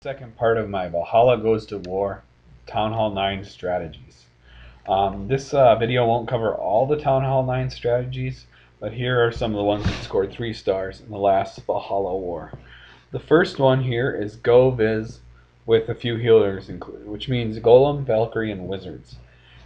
Second part of my Valhalla Goes to War Town Hall 9 strategies. This video won't cover all the Town Hall 9 strategies, but here are some of the ones that scored 3 stars in the last Valhalla War. The first one here is Go Viz with a few healers included, which means Golem, Valkyrie, and Wizards.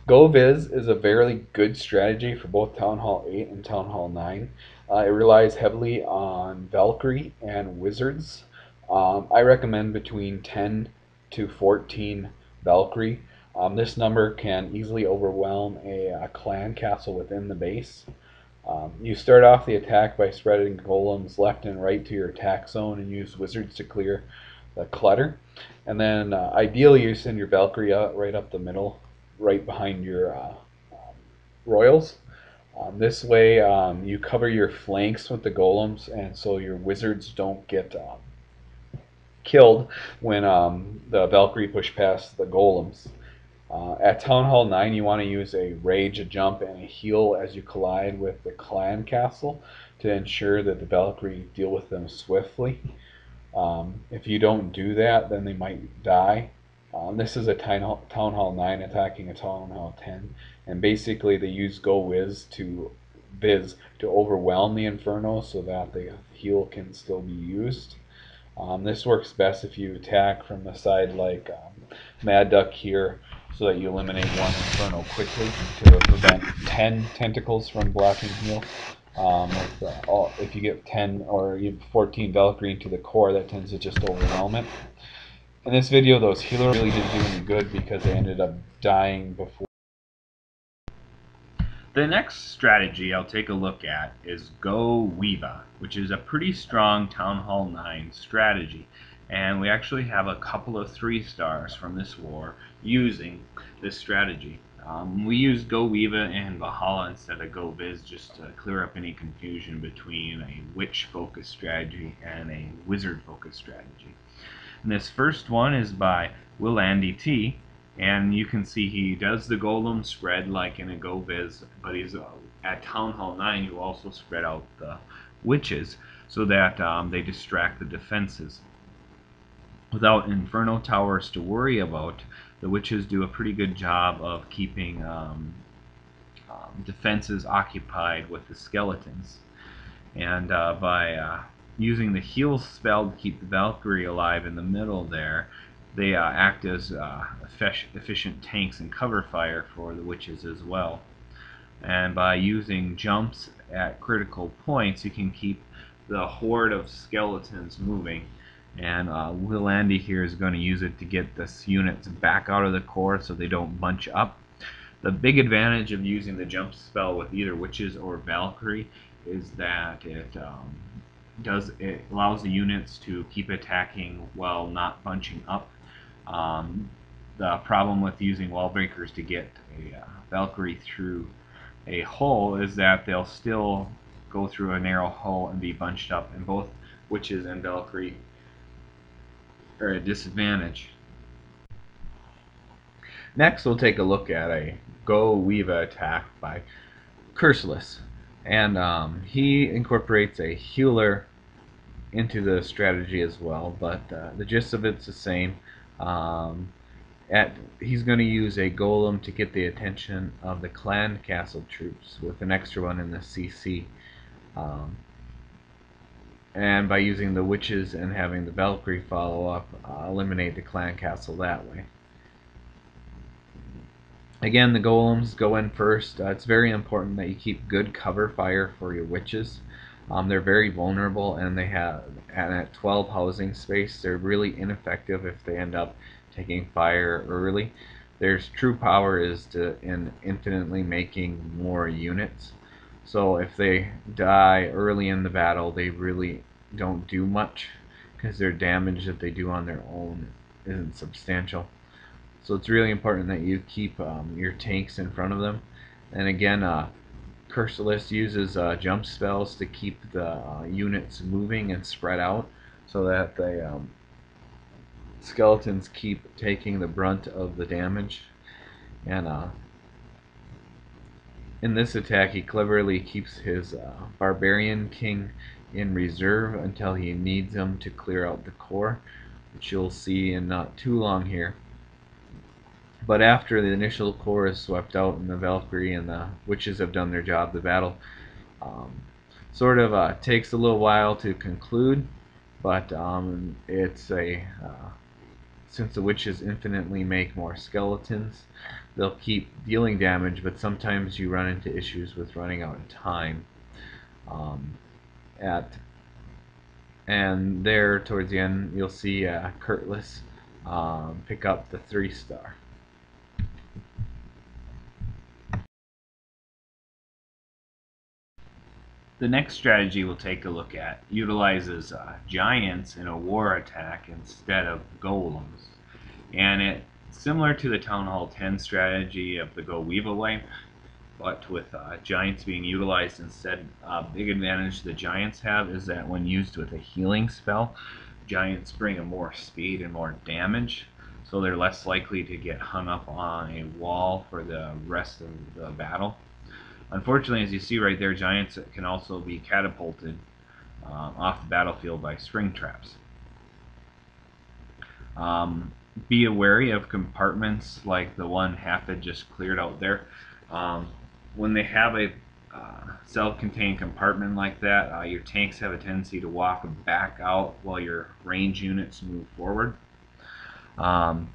Go Viz is a very good strategy for both Town Hall 8 and Town Hall 9. It relies heavily on Valkyrie and Wizards. I recommend between 10 to 14 Valkyrie. This number can easily overwhelm a clan castle within the base. You start off the attack by spreading golems left and right to your attack zone and use wizards to clear the clutter. And then ideally you send your Valkyrie out right up the middle, right behind your royals. This way you cover your flanks with the golems, and so your wizards don't get killed when the Valkyrie push past the golems. At Town Hall 9 you want to use a rage, a jump, and a heal as you collide with the clan castle to ensure that the Valkyrie deal with them swiftly. If you don't do that, then they might die. This is a Town Hall 9 attacking a Town Hall 10, and basically they use Go Viz to overwhelm the Inferno so that the heal can still be used. This works best if you attack from the side like Mad Duck here, so that you eliminate one Inferno quickly to prevent 10 tentacles from blocking heal. If you get 10 or 14 Valkyrie into the core, that tends to just overwhelm it. In this video, those healers really didn't do any good because they ended up dying before. The next strategy I'll take a look at is Go Weeva, which is a pretty strong Town Hall 9 strategy. And we actually have a couple of 3 stars from this war using this strategy. We used Go Weeva and Valhalla instead of Go Viz just to clear up any confusion between a witch focused strategy and a wizard focused strategy. And this first one is by Will Andy T, and you can see he does the golem spread like in a Go Viz, but he's at Town Hall 9 you also spread out the witches so that they distract the defenses. Without Inferno towers to worry about, the witches do a pretty good job of keeping defenses occupied with the skeletons. And by using the heal spell to keep the Valkyrie alive in the middle there, they act as efficient tanks and cover fire for the witches as well. And by using jumps at critical points, you can keep the horde of skeletons moving. And Will Andy here is going to use it to get the units back out of the core so they don't bunch up. The big advantage of using the jump spell with either witches or Valkyrie is that it allows the units to keep attacking while not bunching up. The problem with using wall breakers to get a Valkyrie through a hole is that they'll still go through a narrow hole and be bunched up, and both witches and Valkyrie are at a disadvantage. Next we'll take a look at a Go Weeva attack by Curseless, and he incorporates a healer into the strategy as well, but the gist of it's the same. He's going to use a golem to get the attention of the clan castle troops with an extra one in the CC. And by using the witches and having the Valkyrie follow up, eliminate the clan castle that way. Again, the golems go in first. It's very important that you keep good cover fire for your witches. They're very vulnerable, and at 12 housing space, they're really ineffective if they end up taking fire early. Their true power is in infinitely making more units. So if they die early in the battle, they really don't do much because their damage that they do on their own isn't substantial. So it's really important that you keep your tanks in front of them. And again, Curseless uses jump spells to keep the units moving and spread out so that the skeletons keep taking the brunt of the damage. And in this attack he cleverly keeps his Barbarian King in reserve until he needs him to clear out the core. which you'll see in not too long here. But after the initial core is swept out and the Valkyrie and the witches have done their job, the battle sort of takes a little while to conclude. But it's a since the witches infinitely make more skeletons, they'll keep dealing damage, but sometimes you run into issues with running out of time. Um, at and there towards the end, you'll see Kurtless pick up the 3-star. The next strategy we'll take a look at utilizes giants in a war attack instead of golems. And it's similar to the Town Hall 10 strategy of the Go Weave Away, but with giants being utilized instead. Big advantage the giants have is that when used with a healing spell, giants bring a more speed and more damage, so they're less likely to get hung up on a wall for the rest of the battle. Unfortunately, as you see right there, giants can also be catapulted off the battlefield by spring traps. Be wary of compartments like the one Hafid just cleared out there. When they have a self-contained compartment like that, your tanks have a tendency to walk back out while your range units move forward. To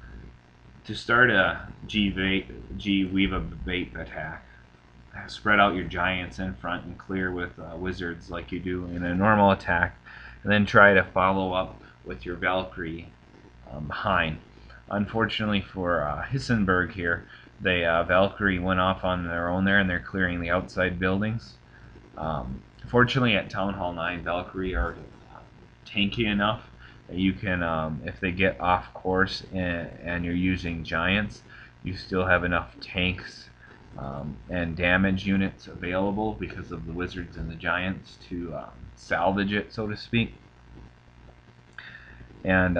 start a G Weave a Bait attack, spread out your giants in front and clear with wizards like you do in a normal attack, and then try to follow up with your Valkyrie behind. Unfortunately for Hissenberg here, the Valkyrie went off on their own there, and they're clearing the outside buildings. Fortunately, at Town Hall 9, Valkyrie are tanky enough that you can, if they get off course and you're using giants, you still have enough tanks and damage units available because of the wizards and the giants to salvage it, so to speak. And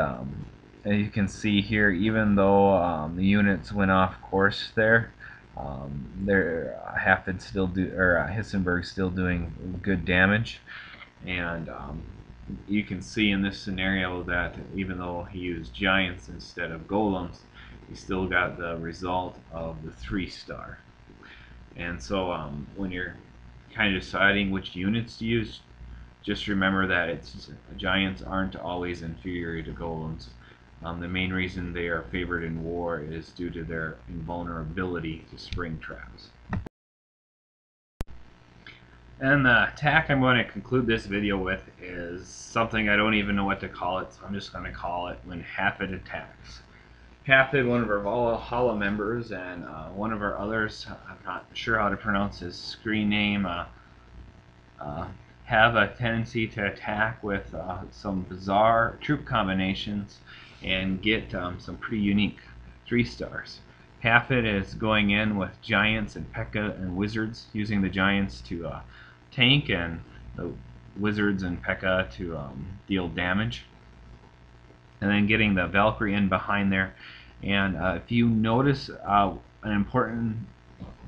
you can see here, even though the units went off course there, Hafid still Hissenberg still doing good damage. And you can see in this scenario that even though he used giants instead of golems, he still got the result of the 3-star. And so when you're kind of deciding which units to use, just remember that giants aren't always inferior to golems. The main reason they are favored in war is due to their invulnerability to spring traps. And the attack I'm going to conclude this video with is something I don't even know what to call it, so I'm just going to call it When Hafid Attacks. Hafid, one of our Valhalla members, and one of our others, I'm not sure how to pronounce his screen name, have a tendency to attack with some bizarre troop combinations and get some pretty unique 3-stars. Hafid is going in with giants and P.E.K.K.A. and wizards, using the giants to tank and the wizards and P.E.K.K.A. to deal damage, and then getting the Valkyrie in behind there. And if you notice, an important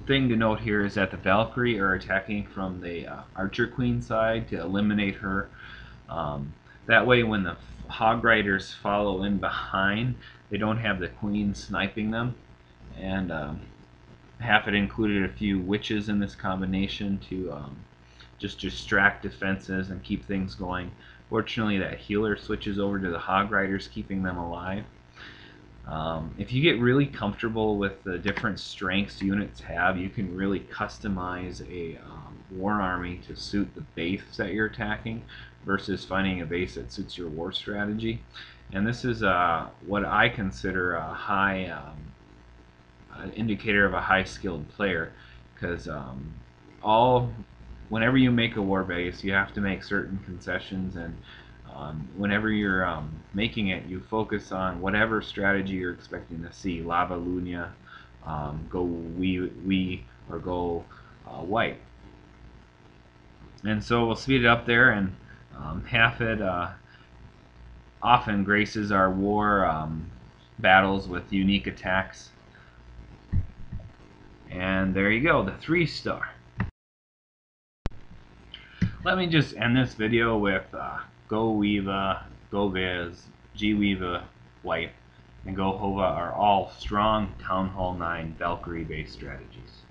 thing to note here is that the Valkyrie are attacking from the Archer Queen side to eliminate her. That way when the Hog Riders follow in behind, they don't have the Queen sniping them. And Hafid included a few witches in this combination to just distract defenses and keep things going. Fortunately, that healer switches over to the Hog Riders, keeping them alive. If you get really comfortable with the different strengths units have, you can really customize a war army to suit the base that you're attacking versus finding a base that suits your war strategy. And this is what I consider a high indicator of a high skilled player, because whenever you make a war base, you have to make certain concessions, and whenever you're making it, you focus on whatever strategy you're expecting to see. Lava Lunia, go we or go white. And so we'll speed it up there, and Hafid often graces our war battles with unique attacks. And there you go, the 3-star. Let me just end this video with Go Weave, Go Viz, G-Weave wipe, and Go Hova are all strong Town Hall 9 Valkyrie based strategies.